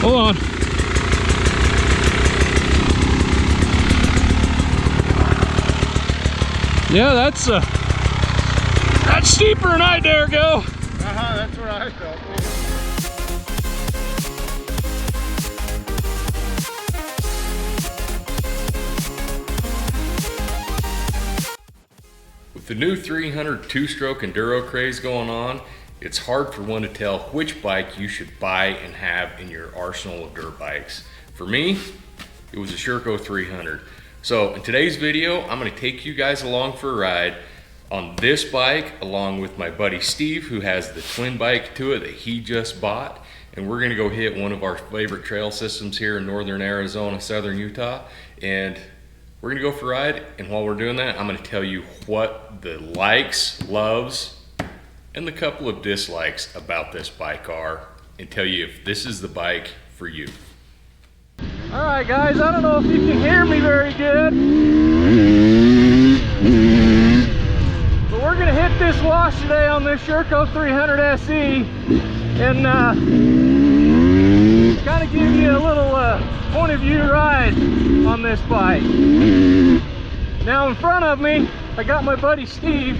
Hold on. Yeah, that's steeper than I dare go. That's where I felt. With the new 300 two-stroke enduro craze going on, it's hard for one to tell which bike you should buy and have in your arsenal of dirt bikes. For me, it was a SHERCO 300. So in today's video, I'm going to take you guys along for a ride on this bike along with my buddy Steve, who has the twin bike to it that he just bought. And we're going to go hit one of our favorite trail systems here in northern Arizona, southern Utah. And we're going to go for a ride. And while we're doing that, I'm going to tell you what the likes, loves, and the couple of dislikes about this bike are, and tell you if this is the bike for you. All right, guys, I don't know if you can hear me very good, but we're gonna hit this wash today on this SHERCO 300 SE and kind of give you a little point of view ride on this bike. Now in front of me, I got my buddy Steve.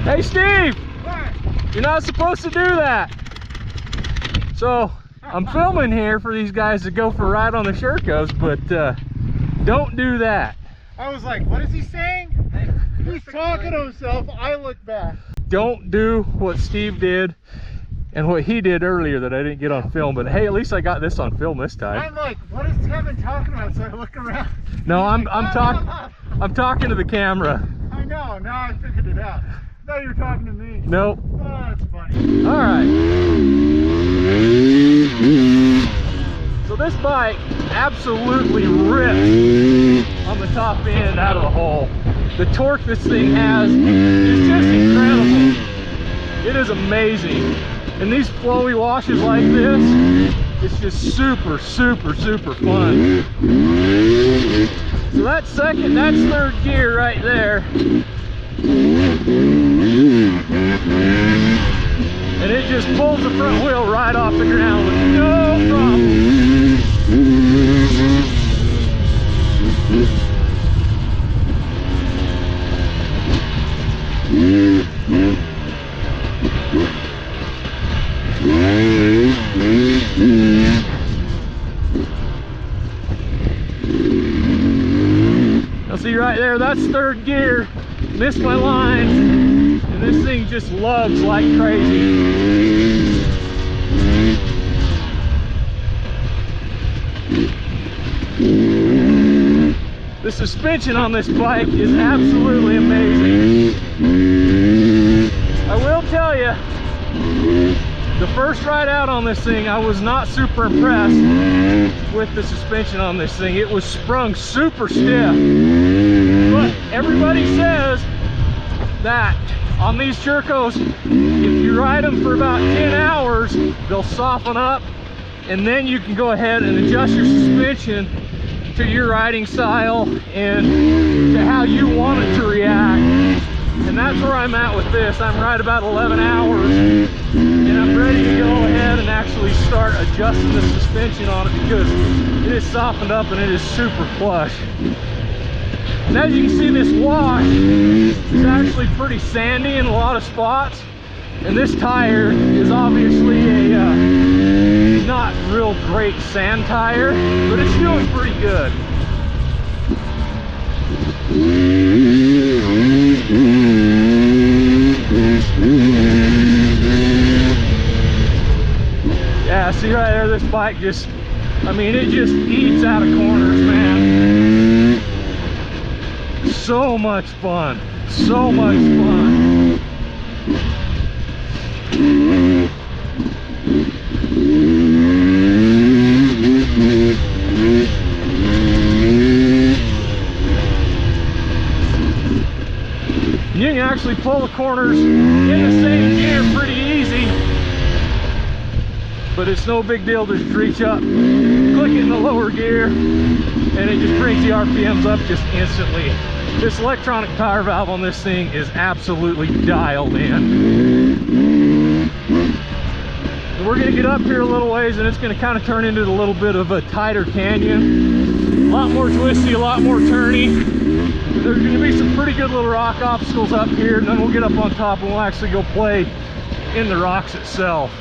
Hey Steve, what? You're not supposed to do that. So I'm filming here for these guys to go for a ride on the SHERCOs, but don't do that. I was like, what is he saying? He's talking to himself. I look back. Don't do what Steve did and what he did earlier that I didn't get on film, but hey, at least I got this on film this time. I'm like, what is Kevin talking about? So I look around. No, I'm talking to the camera. I know, now I figured it out. Now you're talking to me. Nope. Oh, that's funny. All right. So this bike absolutely rips on the top end out of the hole. The torque this thing has is just incredible. It is amazing. And these flowy washes like this, it's just super, super, super fun. So that's third gear right there. And it just pulls the front wheel right off the ground with no problem. Now see right there, that's third gear. Missed my lines, and this thing just lugs like crazy. The suspension on this bike is absolutely amazing. I will tell you, the first ride out on this thing, I was not super impressed with the suspension on this thing. It was sprung super stiff. But everybody says that on these SHERCOs, if you ride them for about 10 hours, they'll soften up, and then you can go ahead and adjust your suspension to your riding style and to how you want it to react. And that's where I'm at with this. I'm right about 11 hours, and I'm ready to go ahead and actually start adjusting the suspension on it because it is softened up and it is super plush. And as you can see, this wash is actually pretty sandy in a lot of spots, and this tire is obviously a not real great sand tire, but it's doing pretty good. Yeah, see right there, this bike just, I mean, it just eats out of corners, man. So much fun, so much fun. You can actually pull the corners in the same gear pretty easy, but it's no big deal to just reach up, click it in the lower gear, and it just brings the RPMs up just instantly. This electronic power valve on this thing is absolutely dialed in. And we're gonna get up here a little ways and it's gonna kind of turn into a little bit of a tighter canyon. A lot more twisty, a lot more turny. There's gonna be some pretty good little rock obstacles up here, and then we'll get up on top and we'll actually go play in the rocks itself.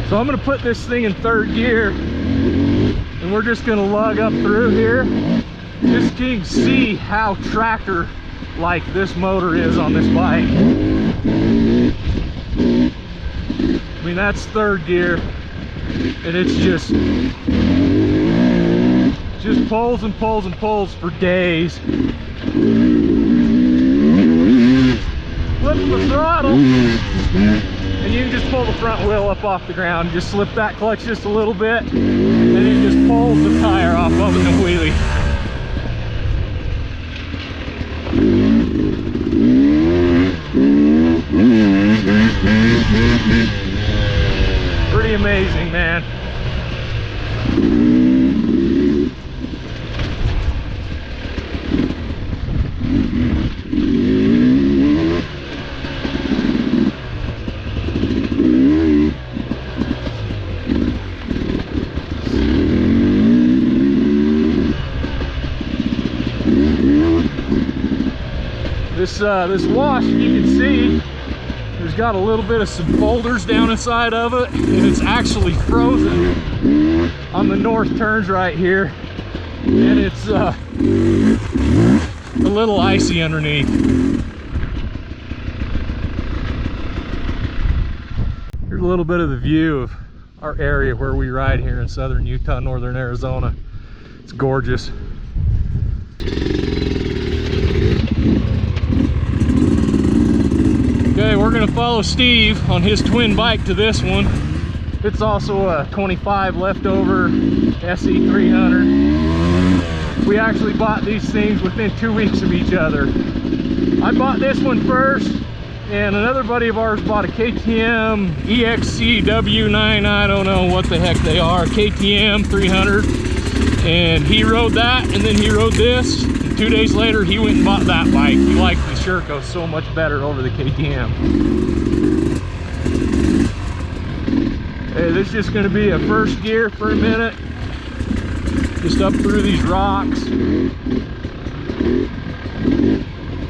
So I'm going to put this thing in third gear and we're just going to lug up through here just so you can see how tractor like this motor is on this bike. I mean, that's third gear and it's just pulls and pulls and pulls for days. Flip the throttle and you can just pull the front wheel up off the ground. Just slip that clutch just a little bit and it just pulls the tire off of it in a wheelie. Pretty amazing, man. This wash, you can see there's got a little bit of some boulders down inside of it, and it's actually frozen on the north turns right here, and it's a little icy underneath. Here's a little bit of the view of our area where we ride here in southern Utah, northern Arizona. It's gorgeous. Okay, we're gonna follow Steve on his twin bike to this one. It's also a 25 leftover SE 300. We actually bought these things within 2 weeks of each other. I bought this one first, and another buddy of ours bought a KTM EXCW9, I don't know what the heck they are, KTM 300. And he rode that, and then he rode this. 2 days later, he went and bought that bike. He liked the SHERCO so much better over the KTM. Hey, this is just going to be a first gear for a minute. Just up through these rocks.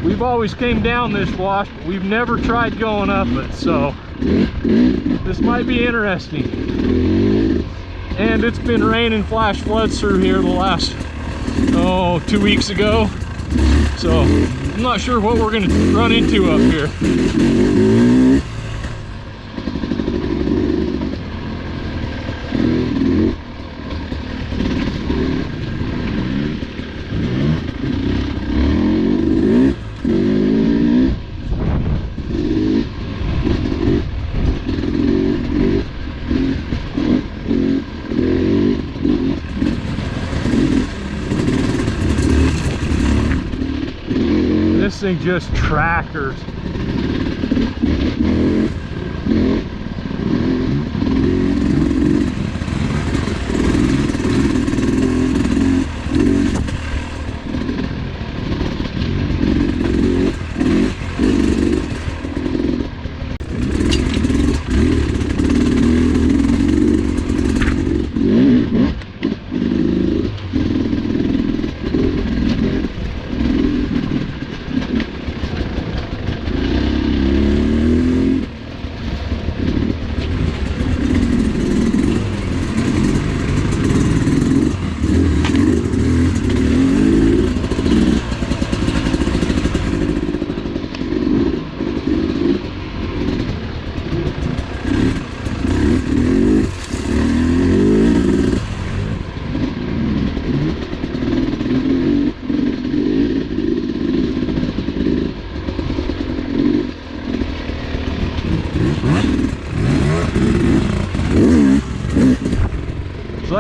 We've always came down this wash, but we've never tried going up it, so this might be interesting. And it's been raining flash floods through here the last 2 weeks ago, so I'm not sure what we're going to run into up here. This thing just tractors.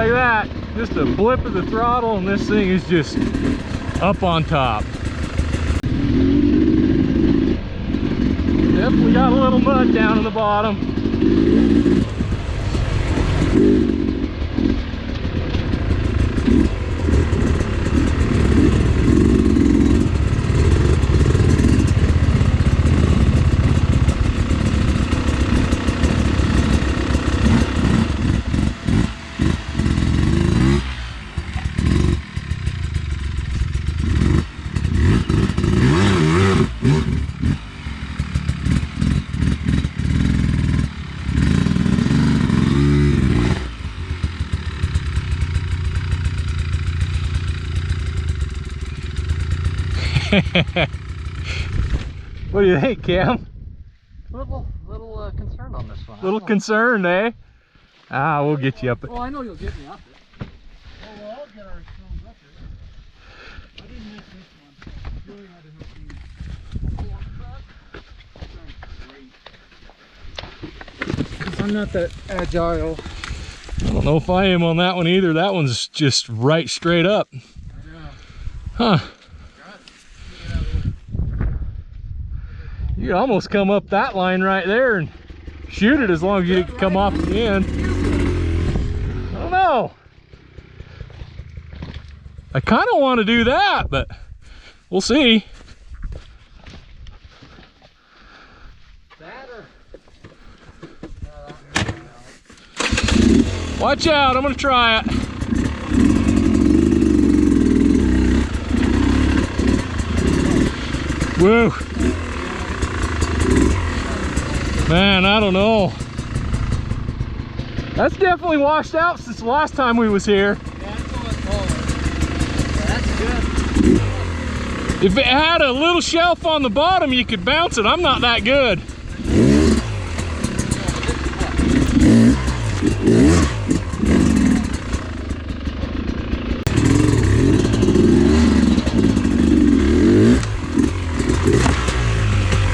like that. Just a blip of the throttle and this thing is just up on top. Definitely got a little mud down in the bottom. What do you think, Cam? Little concerned on this one. Little concerned, eh? Ah, we'll get you up. Well, I know you'll get me up it. Well, we'll all get ourselves up here. I didn't miss this one. Really had to help you. Because I'm not that agile. I don't know if I am on that one either. That one's just right straight up. I know. Huh. You could almost come up that line right there and shoot it as long as you can come off the end. I don't know. I kind of want to do that, but we'll see. Watch out, I'm gonna try it. Woo. Man, I don't know. That's definitely washed out since the last time we was here. That's good. If it had a little shelf on the bottom, you could bounce it. I'm not that good.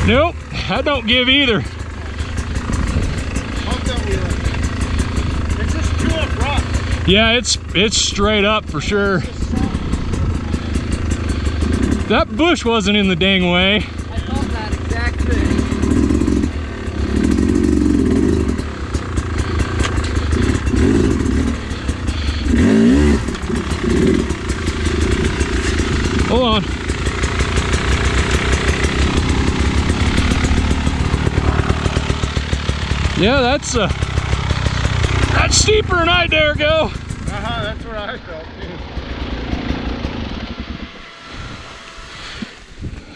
Nope, I don't give either. It's just too abrupt. Yeah, it's straight up for sure. That bush wasn't in the dang way. I thought that exact thing. Hold on. Yeah, that's steeper than I dare go. That's where I felt too.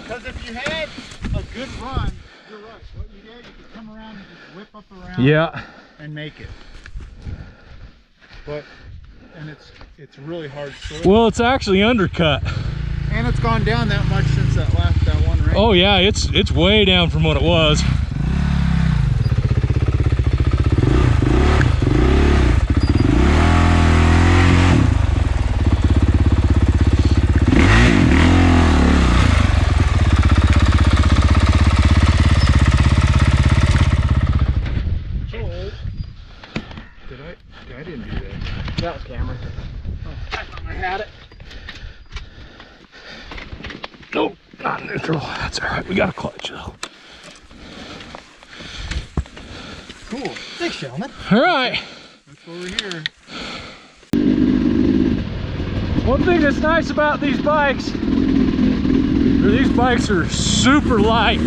Because if you had a good run, you're right. What you did, you could come around and just whip up around. Yeah. And make it. But it's really hard soil. Well, it's actually undercut. And it's gone down that much since that one rain. Oh yeah, it's way down from what it was. I didn't do that. That was Cameron. Oh, I thought I had it. Nope, not neutral. That's all right. We got a clutch though. Cool. Thanks, gentlemen. All right. That's why we're here. One thing that's nice about these bikes are super light.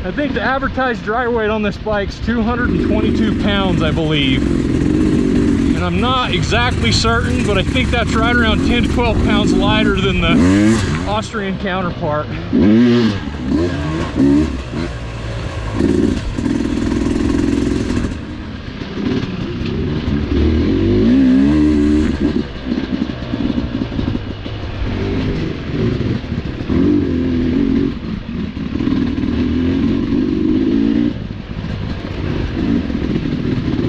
I think the advertised dry weight on this bike's 222 pounds, I believe. And I'm not exactly certain, but I think that's right around 10 to 12 pounds lighter than the Austrian counterpart.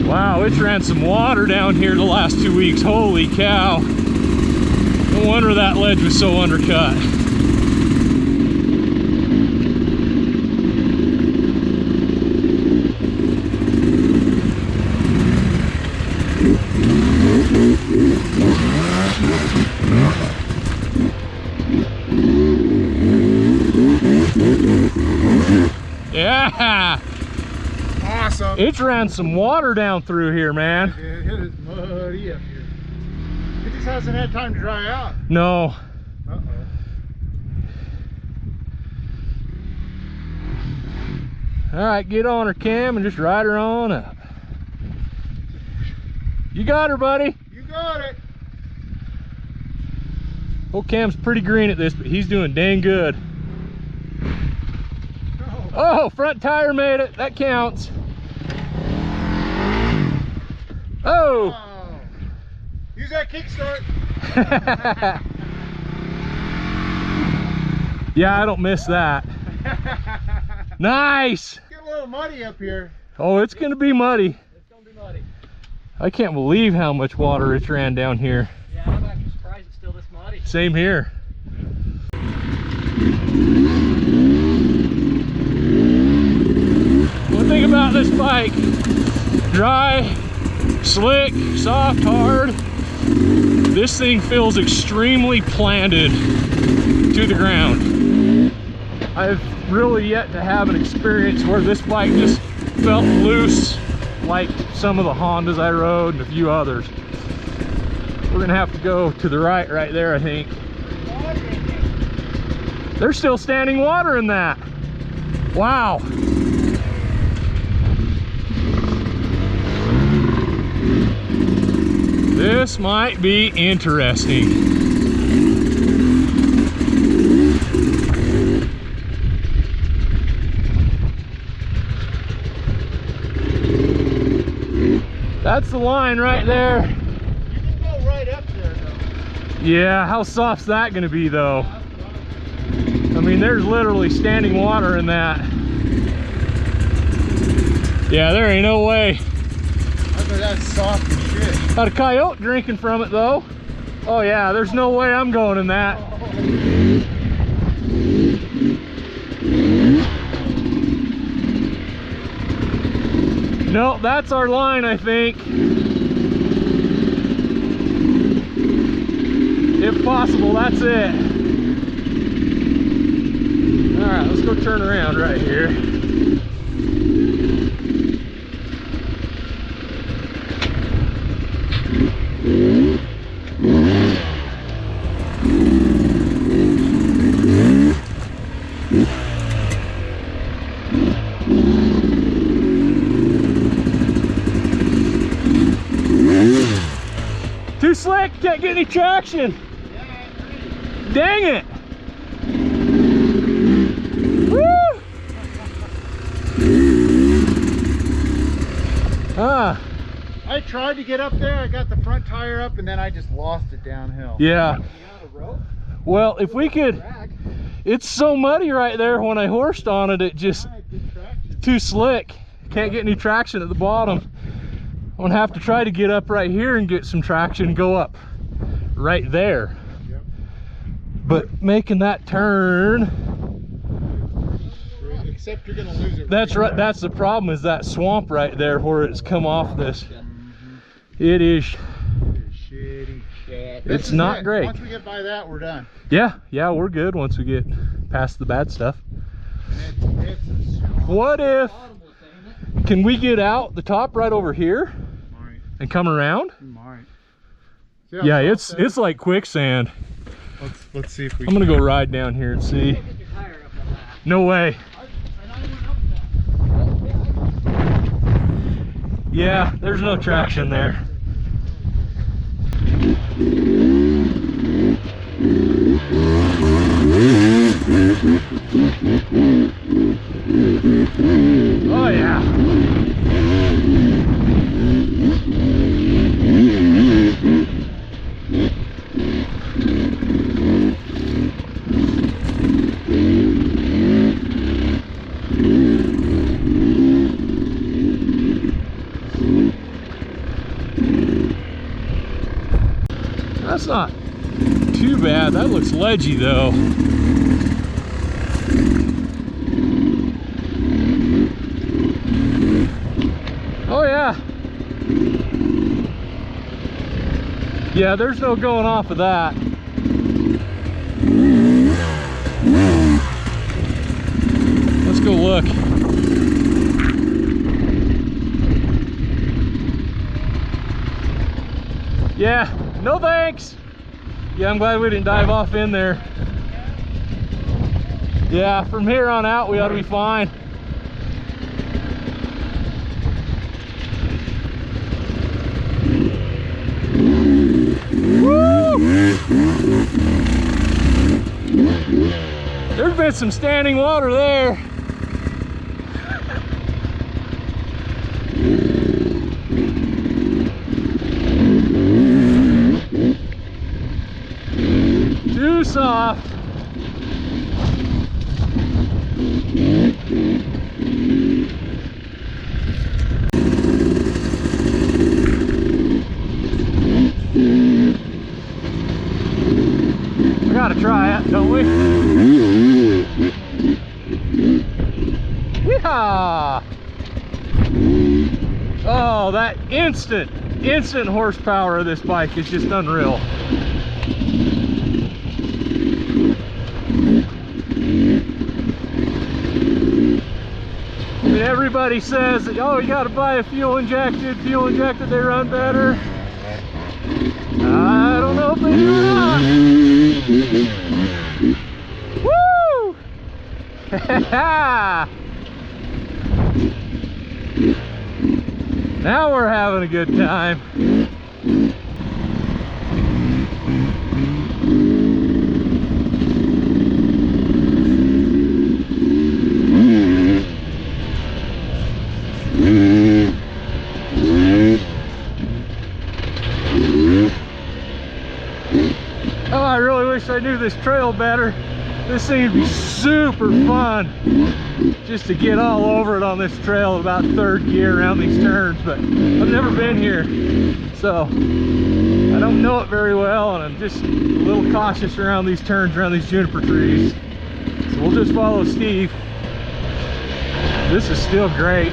Wow, it's ran some water down here the last 2 weeks. Holy cow. No wonder that ledge was so undercut. Yeah. Awesome. It's ran some water down through here, man. It is muddy up here. It just hasn't had time to dry out. No. Uh-oh. All right, get on her, Cam, and just ride her on up. You got her, buddy. You got it. Old Cam's pretty green at this, but he's doing dang good. Oh, front tire made it. That counts. Oh. Oh. Use that kickstart. Yeah, I don't miss that. Nice. Get a little muddy up here. Oh, it's gonna be muddy. It's gonna be muddy. I can't believe how much water it's ran down here. Yeah, I'm actually surprised it's still this muddy. Same here. One thing about this bike, dry, slick, soft, hard, this thing feels extremely planted to the ground. I've really yet to have an experience where this bike just felt loose like some of the Hondas I rode and a few others. We're gonna have to go to the right there, I think. There's still standing water in that. Wow. This might be interesting. That's the line right there. You can go right up there though. Yeah, how soft's that gonna be though? I mean, there's literally standing water in that. Yeah, there ain't no way. I bet that's soft as shit. Got a coyote drinking from it though. Oh yeah, there's no way I'm going in that. No, that's our line, I think. If possible, that's it. All right, let's go turn around right here. Too slick, can't get any traction. Dang it. Woo! Ah. I tried to get up there. I got the front tire up and then I just lost it downhill. Yeah. You got a rope? Well, if we could, Drag. it's so muddy right there when I horsed on it, it just Alright, good traction. too slick. Can't get any traction at the bottom. I'm gonna have to try to get up right here and get some traction and go up right there. Yep. But making that turn, Except you're gonna lose it. that's right, that's the problem, is that swamp right there where it's come off this. It is, Shitty. Shit. it's not great. Once we get by that, we're done. Yeah, we're good once we get past the bad stuff. It's a swamp. What if, can we get out the top right over here Alright. and come around? Alright. See how Yeah, soft that is? it's like quicksand. Let's see if we I'm gonna go ride down here and see. Get your tire up on that. No way. Yeah, there's no traction there. Oh yeah. That's not too bad. That looks ledgy though. Oh yeah. Yeah, there's no going off of that. Let's go look. Yeah, no thanks. Yeah, I'm glad we didn't dive off in there. Yeah, from here on out we ought to be fine. Woo! There's been some standing water there. Too soft. We gotta try it, don't we? Yeehaw! Oh, that instant horsepower of this bike is just unreal. I mean, everybody says that, oh, you gotta buy a fuel injected, they run better. I don't know if they do or not. Woo! Now we're having a good time. Oh, I really wish I knew this trail better. This thing would be super fun just to get all over it on this trail about third gear around these turns, but I've never been here, so I don't know it very well, and I'm just a little cautious around these turns, around these juniper trees. So we'll just follow Steve. This is still great.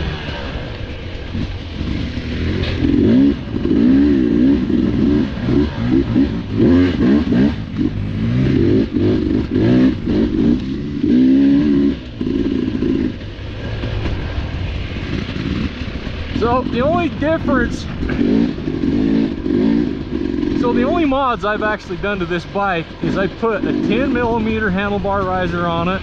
So the only difference, the only mods I've actually done to this bike is I put a 10mm handlebar riser on it,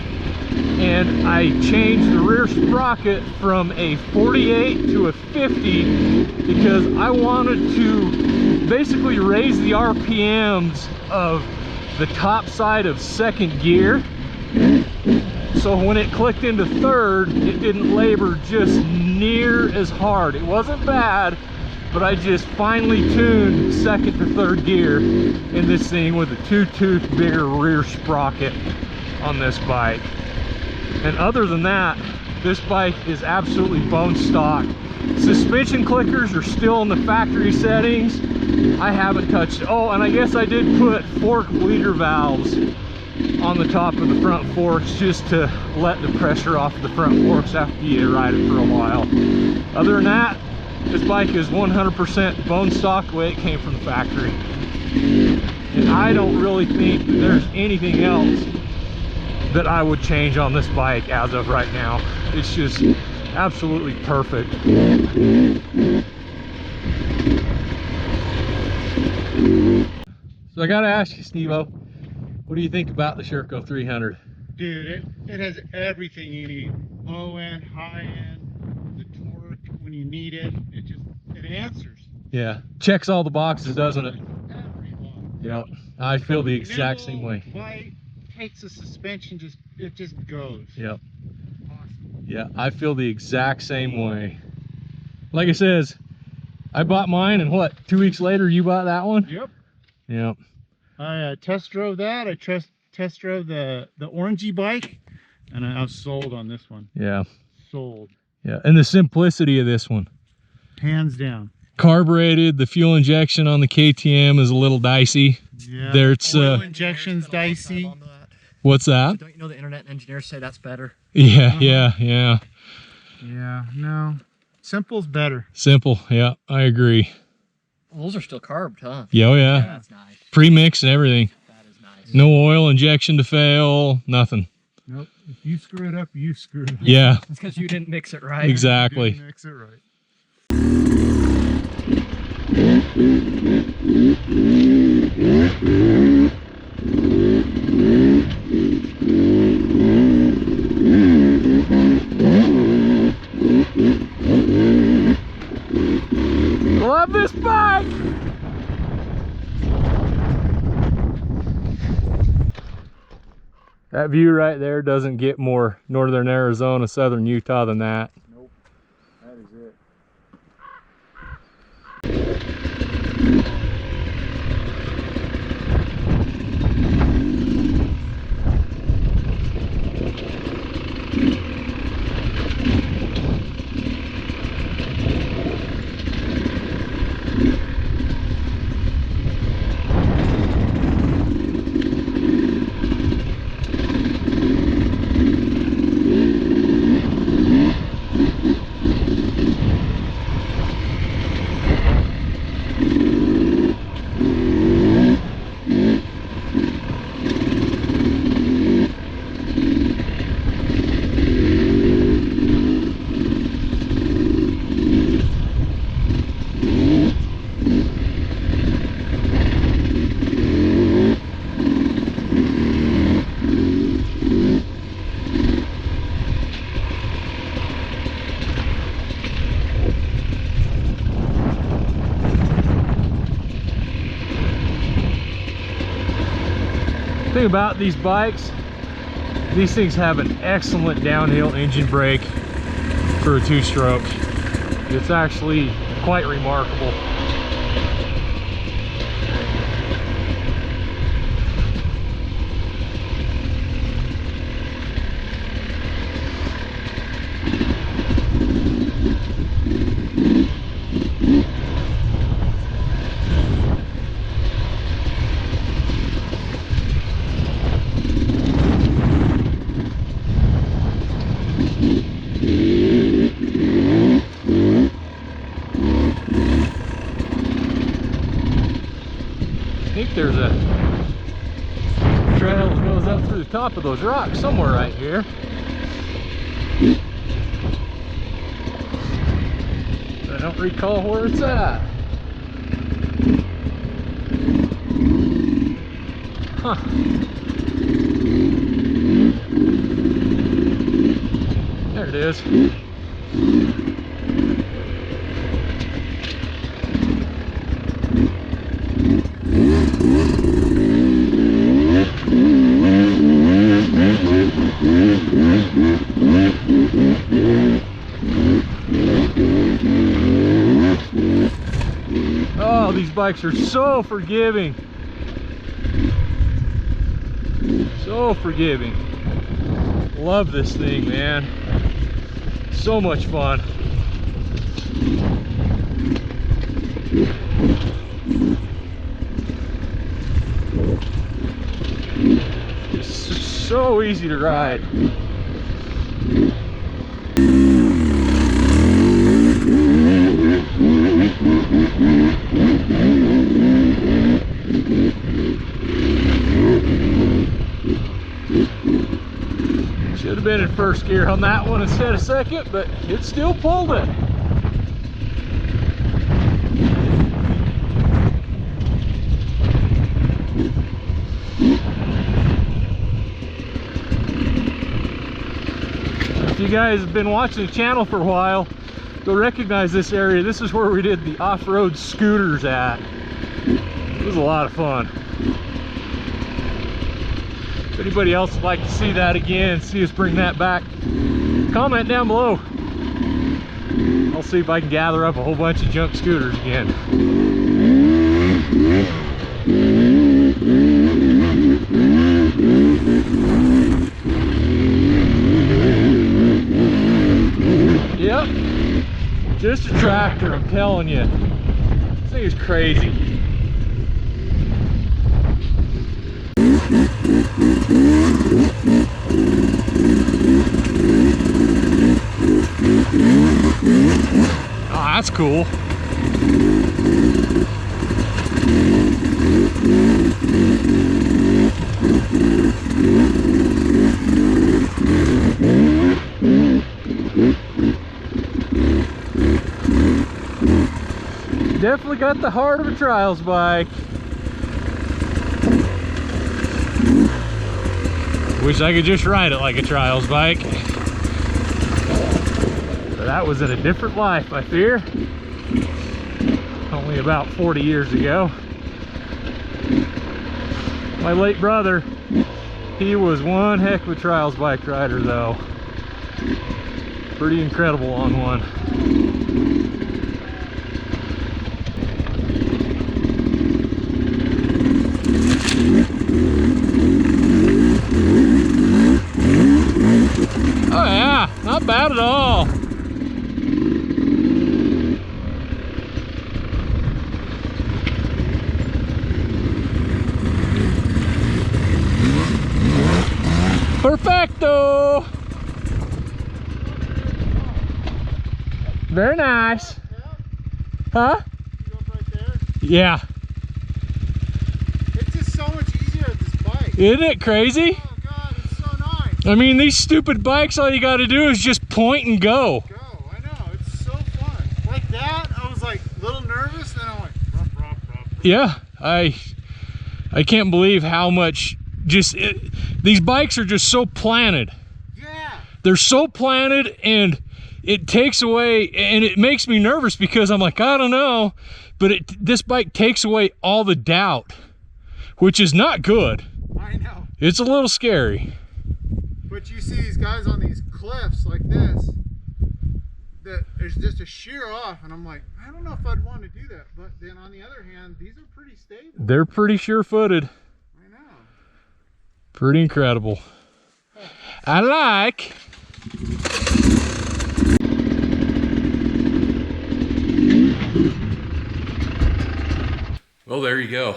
and I changed the rear sprocket from a 48 to a 50 because I wanted to basically raise the RPMs of the top side of second gear, so when it clicked into third, it didn't labor just near as hard. It wasn't bad, but I just finely tuned second to third gear in this thing with a 2-tooth bigger rear sprocket on this bike. And other than that, this bike is absolutely bone stock. Suspension clickers are still in the factory settings. I haven't touched it. Oh, and I guess I did put fork bleeder valves on the top of the front forks just to let the pressure off the front forks after you ride it for a while. Other than that, this bike is 100% bone stock the way it came from the factory. And I don't really think that there's anything else that I would change on this bike as of right now. It's just absolutely perfect. So I gotta ask you, Steve-O, what do you think about the SHERCO 300? Dude, it has everything you need. Low end, high end, the torque when you need it. It answers. Yeah, checks all the boxes, doesn't it? Every box. Yeah, I feel the exact same way. Light, takes the suspension, it just goes. Yep. Awesome. Yeah, I feel the exact same way. Like I says, I bought mine, and what, 2 weeks later you bought that one? Yep. Yep. I test drove that. I test drove the orangey bike, and I was sold on this one. Yeah. Sold. Yeah, and the simplicity of this one. Hands down. Carbureted, the fuel injection on the KTM is a little dicey. Yeah. There's oil injection's dicey. What's that? Don't you know the internet engineers say that's better? Yeah, yeah. Yeah, no. Simple's better. Simple, yeah, I agree. Well, those are still carbed, huh? Yeah, oh yeah. That's nice. Pre-mix and everything. That is nice. No oil injection to fail, nothing. Nope. If you screw it up, you screw it up. Yeah, It's because you didn't mix it right. exactly. You didn't mix it right. Love this bike! That view right there doesn't get more northern Arizona, southern Utah than that. Nope. That is it. Thing about these bikes, these things have an excellent downhill engine brake for a two-stroke. It's actually quite remarkable. I think there's a trail that goes up through the top of those rocks somewhere right here. I don't recall where it's at. Huh. There it is. Oh, these bikes are so forgiving. So forgiving. Love this thing, man. So much fun. It's so easy to ride. Should have been in first gear on that one instead of second, but it still pulled it. If you guys have been watching the channel for a while, you'll recognize this area. This is where we did the off-road scooters at. It was a lot of fun. If anybody else would like to see that again, see us bring that back, comment down below. I'll see if I can gather up a whole bunch of junk scooters again. Yep, just a tractor, I'm telling you. This thing is crazy. Oh, that's cool. Definitely got the heart of a trials bike. Wish I could just ride it like a trials bike. But that was in a different life, I fear. Only about 40 years ago. My late brother, he was one heck of a trials bike rider though. Pretty incredible on one. Oh yeah, not bad at all. Perfecto. Very nice. Huh? Yeah. It's just so much easier with this bike. Isn't it crazy? Oh God, it's so nice. I mean, these stupid bikes, all you got to do is just point and go. Go, I know, it's so fun. Like that, I was like a little nervous, then I went, ruff, ruff, ruff. Yeah, I can't believe how much these bikes are just so planted. Yeah. They're so planted, and it takes away, and it makes me nervous because I'm like, I don't know, but this bike takes away all the doubt, which is not good. I know. It's a little scary. But you see these guys on these cliffs like this, that there's just a sheer off, and I'm like, I don't know if I'd want to do that. But then on the other hand, these are pretty stable. They're pretty sure-footed. I know. Pretty incredible. I like. Well, there you go.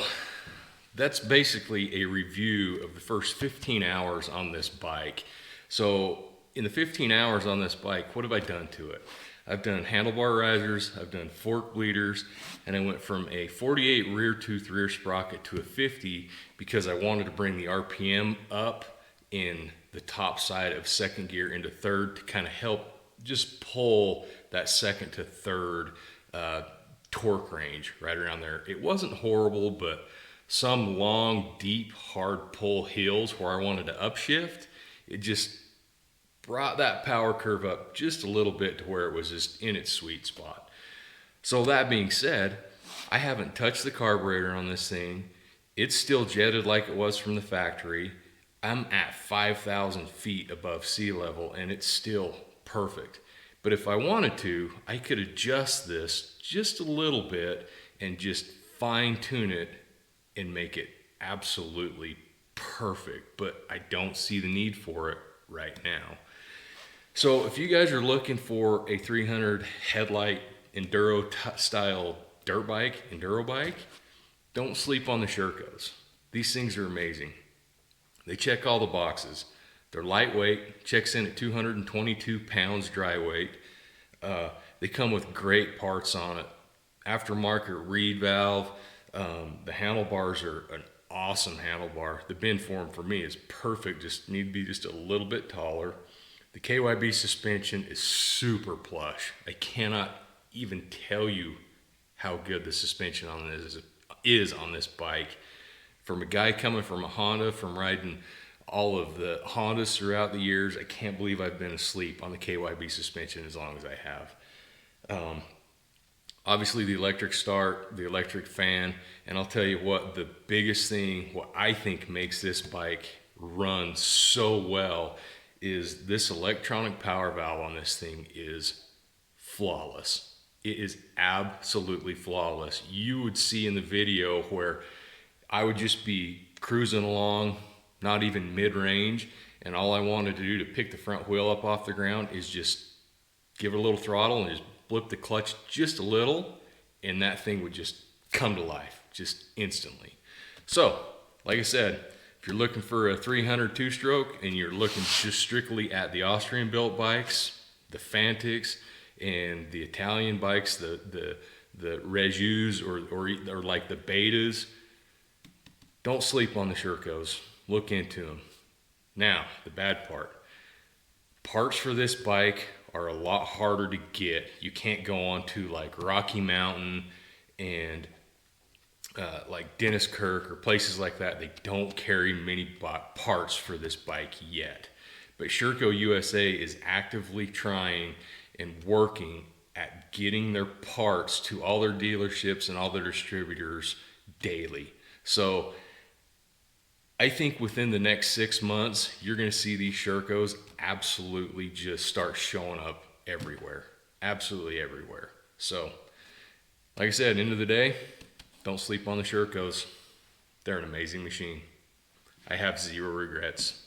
That's basically a review of the first 15 hours on this bike. So in the 15 hours on this bike, what have I done to it? I've done handlebar risers, I've done fork bleeders, and I went from a 48 rear tooth rear sprocket to a 50 because I wanted to bring the RPM up in the top side of second gear into third to kind of help just pull that second to third torque range right around there. It wasn't horrible, but some long, deep, hard pull hills where I wanted to upshift, it just brought that power curve up just a little bit to where it was just in its sweet spot. So that being said, I haven't touched the carburetor on this thing. It's still jetted like it was from the factory. I'm at 5,000 feet above sea level and it's still perfect. But if I wanted to, I could adjust this just a little bit and just fine tune it and make it absolutely perfect. But I don't see the need for it right now. So if you guys are looking for a 300 headlight enduro style dirt bike, enduro bike, don't sleep on the SHERCOs. These things are amazing. They check all the boxes. They're lightweight, checks in at 222 pounds dry weight. They come with great parts on it. Aftermarket reed valve. The handlebars are an awesome handlebar. The bend form for me is perfect, just need to be just a little bit taller. The KYB suspension is super plush. I cannot even tell you how good the suspension on this is on this bike. From a guy coming from a Honda, from riding all of the Hondas throughout the years, I can't believe I've been asleep on the KYB suspension as long as I have. Obviously the electric start, the electric fan, and I'll tell you what, the biggest thing, what I think makes this bike run so well is this electronic power valve on this thing is flawless. It is absolutely flawless. You would see in the video where I would just be cruising along, not even mid-range, and all I wanted to do to pick the front wheel up off the ground is just give it a little throttle and just blip the clutch just a little, and that thing would just come to life just instantly. So, like I said, if you're looking for a 300 two-stroke and you're looking just strictly at the Austrian-built bikes, the Fantics, and the Italian bikes, the Regius or like the Betas, don't sleep on the SHERCOs. Look into them. Now, the bad part. Parts for this bike are a lot harder to get. You can't go on to like Rocky Mountain and like Dennis Kirk or places like that. They don't carry many parts for this bike yet. But SHERCO USA is actively trying and working at getting their parts to all their dealerships and all their distributors daily. So I think within the next 6 months, you're going to see these SHERCOs absolutely just start showing up everywhere. Absolutely everywhere. So, like I said, end of the day, don't sleep on the SHERCOs. They're an amazing machine. I have zero regrets.